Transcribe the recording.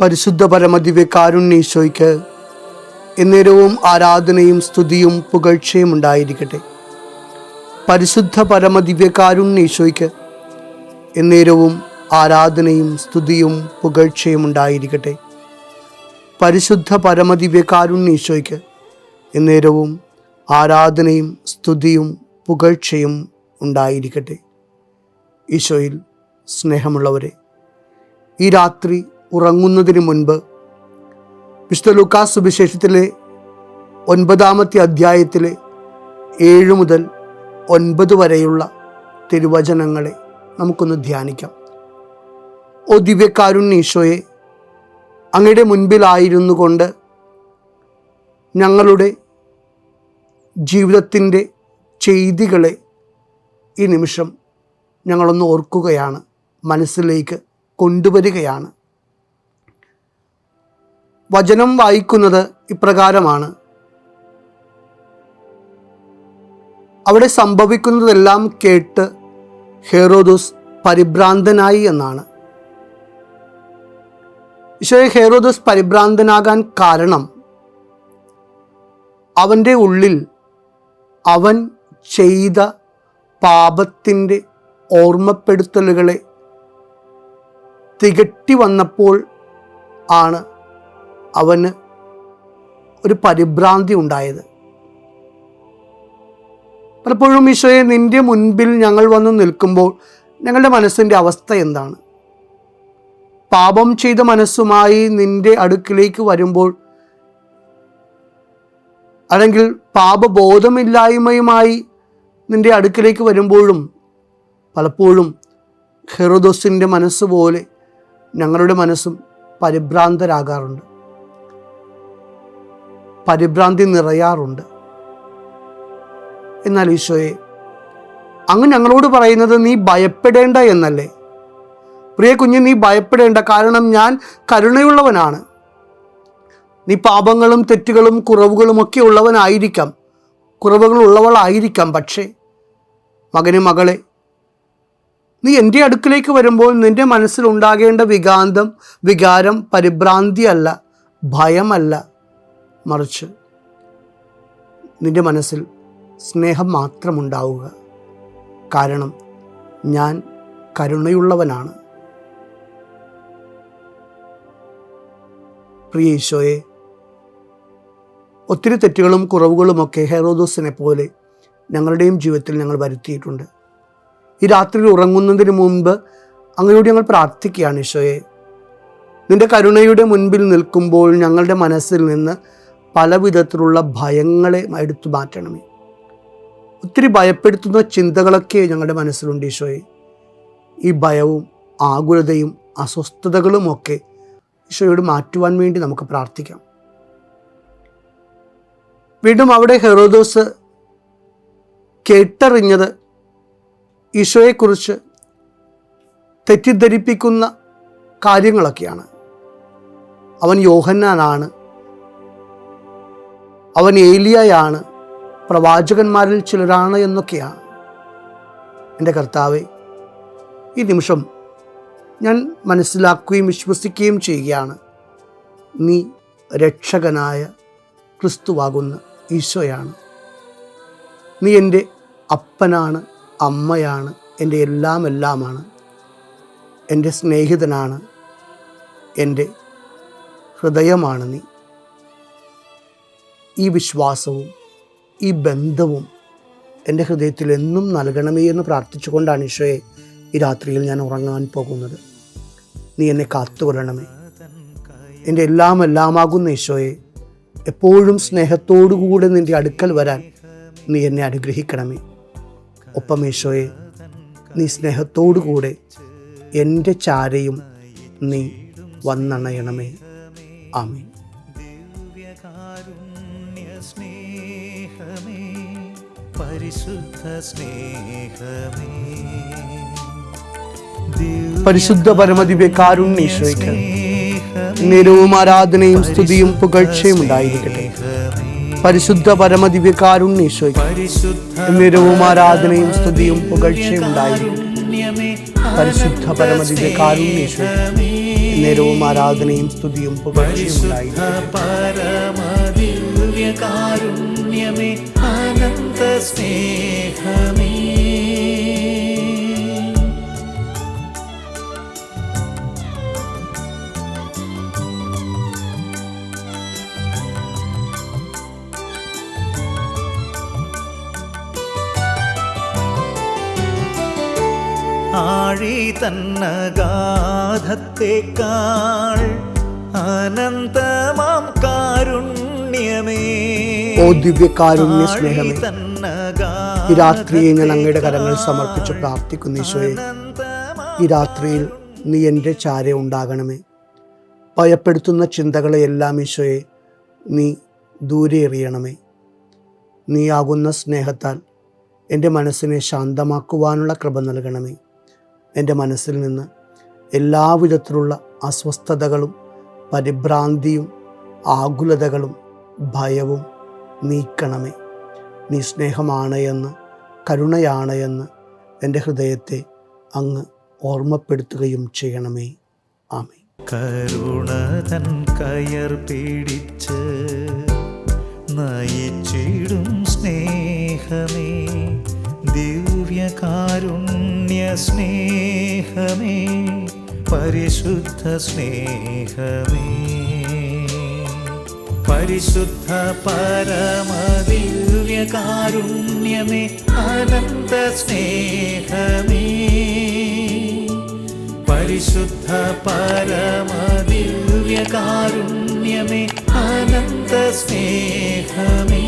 പരിശുദ്ധ പരമദിവ്യ കാരുണ്യേശോയ്ക്ക് എന്നേരവും ആരാധനയും സ്തുതിയും പുകഴ്ചയും ഉണ്ടായിരിക്കട്ടെ. പരിശുദ്ധ പരമദിവ്യ കാരുണ്യേശോയ്ക്ക് എന്നേരവും ആരാധനയും സ്തുതിയും പുകഴ്ചയും ഉണ്ടായിരിക്കട്ടെ. പരിശുദ്ധ പരമദിവ്യ കാരുണ്യേശോയ്ക്ക് എന്നേരവും ആരാധനയും സ്തുതിയും പുകഴ്ചയും ഉണ്ടായിരിക്കട്ടെ. ഈശോയിൽ സ്നേഹമുള്ളവരെ, ഈ രാത്രി ഉറങ്ങുന്നതിന് മുൻപ് വിശുദ്ധ ലൂക്കാസ് സുവിശേഷത്തിലെ 9-ാമത്തെ അധ്യായത്തിലെ 7 മുതൽ 9 വരെയുള്ള തിരുവചനങ്ങളെ നമുക്കൊന്ന് ധ്യാനിക്കാം. ഓ ദിവ്യകാരുണ്യേശോയെ, അങ്ങയുടെ മുൻപിലായിരുന്നു കൊണ്ട് ഞങ്ങളുടെ ജീവിതത്തിൻ്റെ ചെയ്തികളെ ഈ നിമിഷം ഞങ്ങളൊന്ന് ഓർക്കുകയാണ്, മനസ്സിലേക്ക് കൊണ്ടുവരികയാണ്. വചനം വായിക്കുന്നത് ഇപ്രകാരമാണ്: അവിടെ സംഭവിക്കുന്നതെല്ലാം കേട്ട് ഹെറോദോസ് പരിഭ്രാന്തനായി എന്നാണ്. ഈശോയെ, ഹെറോദോസ് പരിഭ്രാന്തനാകാൻ കാരണം അവൻ്റെ ഉള്ളിൽ അവൻ ചെയ്ത പാപത്തിൻ്റെ ഓർമ്മപ്പെടുത്തലുകളെ തികട്ടി വന്നപ്പോൾ ആണ് അവന് ഒരു പരിഭ്രാന്തി ഉണ്ടായത്. പലപ്പോഴും ഈശോയെ, നിൻ്റെ മുൻപിൽ ഞങ്ങൾ വന്ന് നിൽക്കുമ്പോൾ ഞങ്ങളുടെ മനസ്സിൻ്റെ അവസ്ഥ എന്താണ്? പാപം ചെയ്ത മനസ്സുമായി നിൻ്റെ അടുക്കിലേക്ക് വരുമ്പോൾ, അല്ലെങ്കിൽ പാപബോധമില്ലായ്മയുമായി നിൻ്റെ അടുക്കിലേക്ക് വരുമ്പോഴും പലപ്പോഴും ഹെറോദോസിൻ്റെ മനസ്സുപോലെ ഞങ്ങളുടെ മനസ്സും പരിഭ്രാന്തരാകാറുണ്ട്, പരിഭ്രാന്തി നിറയാറുണ്ട്. എന്നാൽ ഈശോയെ, അങ്ങ് ഞങ്ങളോട് പറയുന്നത് നീ ഭയപ്പെടേണ്ട എന്നല്ലേ? പ്രിയ കുഞ്ഞ്, നീ ഭയപ്പെടേണ്ട, കാരണം ഞാൻ കരുണയുള്ളവനാണ്. നീ പാപങ്ങളും തെറ്റുകളും കുറവുകളും ഒക്കെ ഉള്ളവനായിരിക്കാം, കുറവുകളുള്ളവളായിരിക്കാം. പക്ഷേ മകനെ, മകളെ, നീ എൻ്റെ അടുക്കിലേക്ക് വരുമ്പോൾ നിൻ്റെ മനസ്സിലുണ്ടാകേണ്ട വികാരം പരിഭ്രാന്തിയല്ല, ഭയമല്ല, മറിച്ച് നിൻ്റെ മനസ്സിൽ സ്നേഹം മാത്രമുണ്ടാവുക. കാരണം ഞാൻ കരുണയുള്ളവനാണ്. പ്രിയ ഈശോയെ, ഒത്തിരി തെറ്റുകളും കുറവുകളുമൊക്കെ ഹെറോദോസിനെ പോലെ ഞങ്ങളുടെയും ജീവിതത്തിൽ ഞങ്ങൾ വരുത്തിയിട്ടുണ്ട്. ഈ രാത്രിയിൽ ഉറങ്ങുന്നതിന് മുമ്പ് അങ്ങയോട് ഞങ്ങൾ പ്രാർത്ഥിക്കുകയാണ്. ഈശോയെ, നിൻ്റെ കരുണയുടെ മുൻപിൽ നിൽക്കുമ്പോൾ ഞങ്ങളുടെ മനസ്സിൽ നിന്ന് പല വിധത്തിലുള്ള ഭയങ്ങളെ എടുത്തു മാറ്റണമേ. ഒത്തിരി ഭയപ്പെടുത്തുന്ന ചിന്തകളൊക്കെ ഞങ്ങളുടെ മനസ്സിലുണ്ട് ഈശോയെ. ഈ ഭയവും ആകുലതയും അസ്വസ്ഥതകളുമൊക്കെ ഈശോയോട് മാറ്റുവാൻ വേണ്ടി നമുക്ക് പ്രാർത്ഥിക്കാം. വീണ്ടും അവിടെ ഹെറോദോസ് കേട്ടറിഞ്ഞത് ഈശോയെക്കുറിച്ച് തെറ്റിദ്ധരിപ്പിക്കുന്ന കാര്യങ്ങളൊക്കെയാണ്. അവൻ യോഹന്നാനാണ്, അവൻ ഏലിയായാണ്, പ്രവാചകന്മാരിൽ ചിലരാണ് എന്നൊക്കെയാണ്. എൻ്റെ കർത്താവേ, ഈ നിമിഷം ഞാൻ മനസ്സിലാക്കുകയും വിശ്വസിക്കുകയും ചെയ്യുകയാണ്, നീ രക്ഷകനായ ക്രിസ്തുവാകുന്ന ഈശോയാണ്. നീ എൻ്റെ അപ്പനാണ്, അമ്മയാണ്, എൻ്റെ എല്ലാമാണ്, എൻ്റെ സ്നേഹിതനാണ്, എൻ്റെ ഹൃദയമാണ് നീ. ഈ വിശ്വാസവും ഈ ബന്ധവും എൻ്റെ ഹൃദയത്തിൽ എന്നും നൽകണമേ എന്ന് പ്രാർത്ഥിച്ചുകൊണ്ടാണ് ഈശോയെ ഈ രാത്രിയിൽ ഞാൻ ഉറങ്ങാൻ പോകുന്നത്. നീ എന്നെ കാത്തുകൊള്ളണമേ. എൻ്റെ എല്ലാമാകുന്ന ഈശോയെ, എപ്പോഴും സ്നേഹത്തോടുകൂടെ നിൻ്റെ അടുക്കൽ വരാൻ നീ എന്നെ അനുഗ്രഹിക്കണമേ. ഒപ്പം ഈശോയെ, നീ സ്നേഹത്തോടുകൂടെ എൻ്റെ ചാരയും നീ വന്നണയണമേ. ആമേൻ. പരിശുദ്ധ പരമദിവ്യ കാരുണ്യേശോയ്ക്ക് നേരവും ആരാധനയും സ്തുതിയും പുകഴ്ചയും ഉണ്ടായിരിക്കട്ടെ. പരിശുദ്ധ പരമദിവ്യ കാരുണ്യേശോയ്ക്ക് നേരവും ആരാധനയും സ്തുതിയും പുകഴ്ചയും ഉണ്ടായിരിക്കട്ടെ. പരിശുദ്ധ പരമദിവ്യ കാരുണ്യേശോയ്ക്ക് നേരവും ആരാധനയും സ്തുതിയും പരിശുദ്ധ പരമ ദിവ്യകാരുണ്യമേ അനന്ത സ്നേഹമേ. ആഴി തന്നഗാധത്തേക്കാൾ അനന്തമാം കാരുണ്യമേ. ഓ ദിവ്യകാരുണ്യ സ്നേഹമേ, ഈ രാത്രിയെ ഞാൻ അങ്ങയുടെ കരങ്ങൾ സമർപ്പിച്ച് പ്രാർത്ഥിക്കുന്നു ഈശോയെ. ഈ രാത്രിയിൽ നീ എൻ്റെ ചാരെ ഉണ്ടാകണമേ. ഭയപ്പെടുത്തുന്ന ചിന്തകളെയെല്ലാം ഈശോയെ നീ ദൂരെ എറിയണമേ. നീ ആകുന്ന സ്നേഹത്താൽ എൻ്റെ മനസ്സിനെ ശാന്തമാക്കുവാനുള്ള കൃപ നൽകണമേ. എൻ്റെ മനസ്സിൽ നിന്ന് എല്ലാവിധത്തിലുള്ള അസ്വസ്ഥതകളും പരിഭ്രാന്തിയും ആകുലതകളും ഭയവും നീക്കണമേ. നീ സ്നേഹമാണ് എന്ന്, കരുണയാണ് എന്ന് എൻ്റെ ഹൃദയത്തെ അങ്ങ് ഓർമ്മപ്പെടുത്തുകയും ചെയ്യണമേ. ആമേൻ. കരുണ തൻ കയർ പിടിച്ച് നയിച്ചിടും സ്നേഹമേ, ദിവ്യകാരുണ്യ സ്നേഹമേ, പരിശുദ്ധ സ്നേഹമേ. പരിശുദ്ധ പരമ ദിവ്യകാരുണ്യമേ അനന്ത സ്നേഹമേ. പരിശുദ്ധ പരമ ദിവ്യകാരുണ്യമേ അനന്ത സ്നേഹമേ.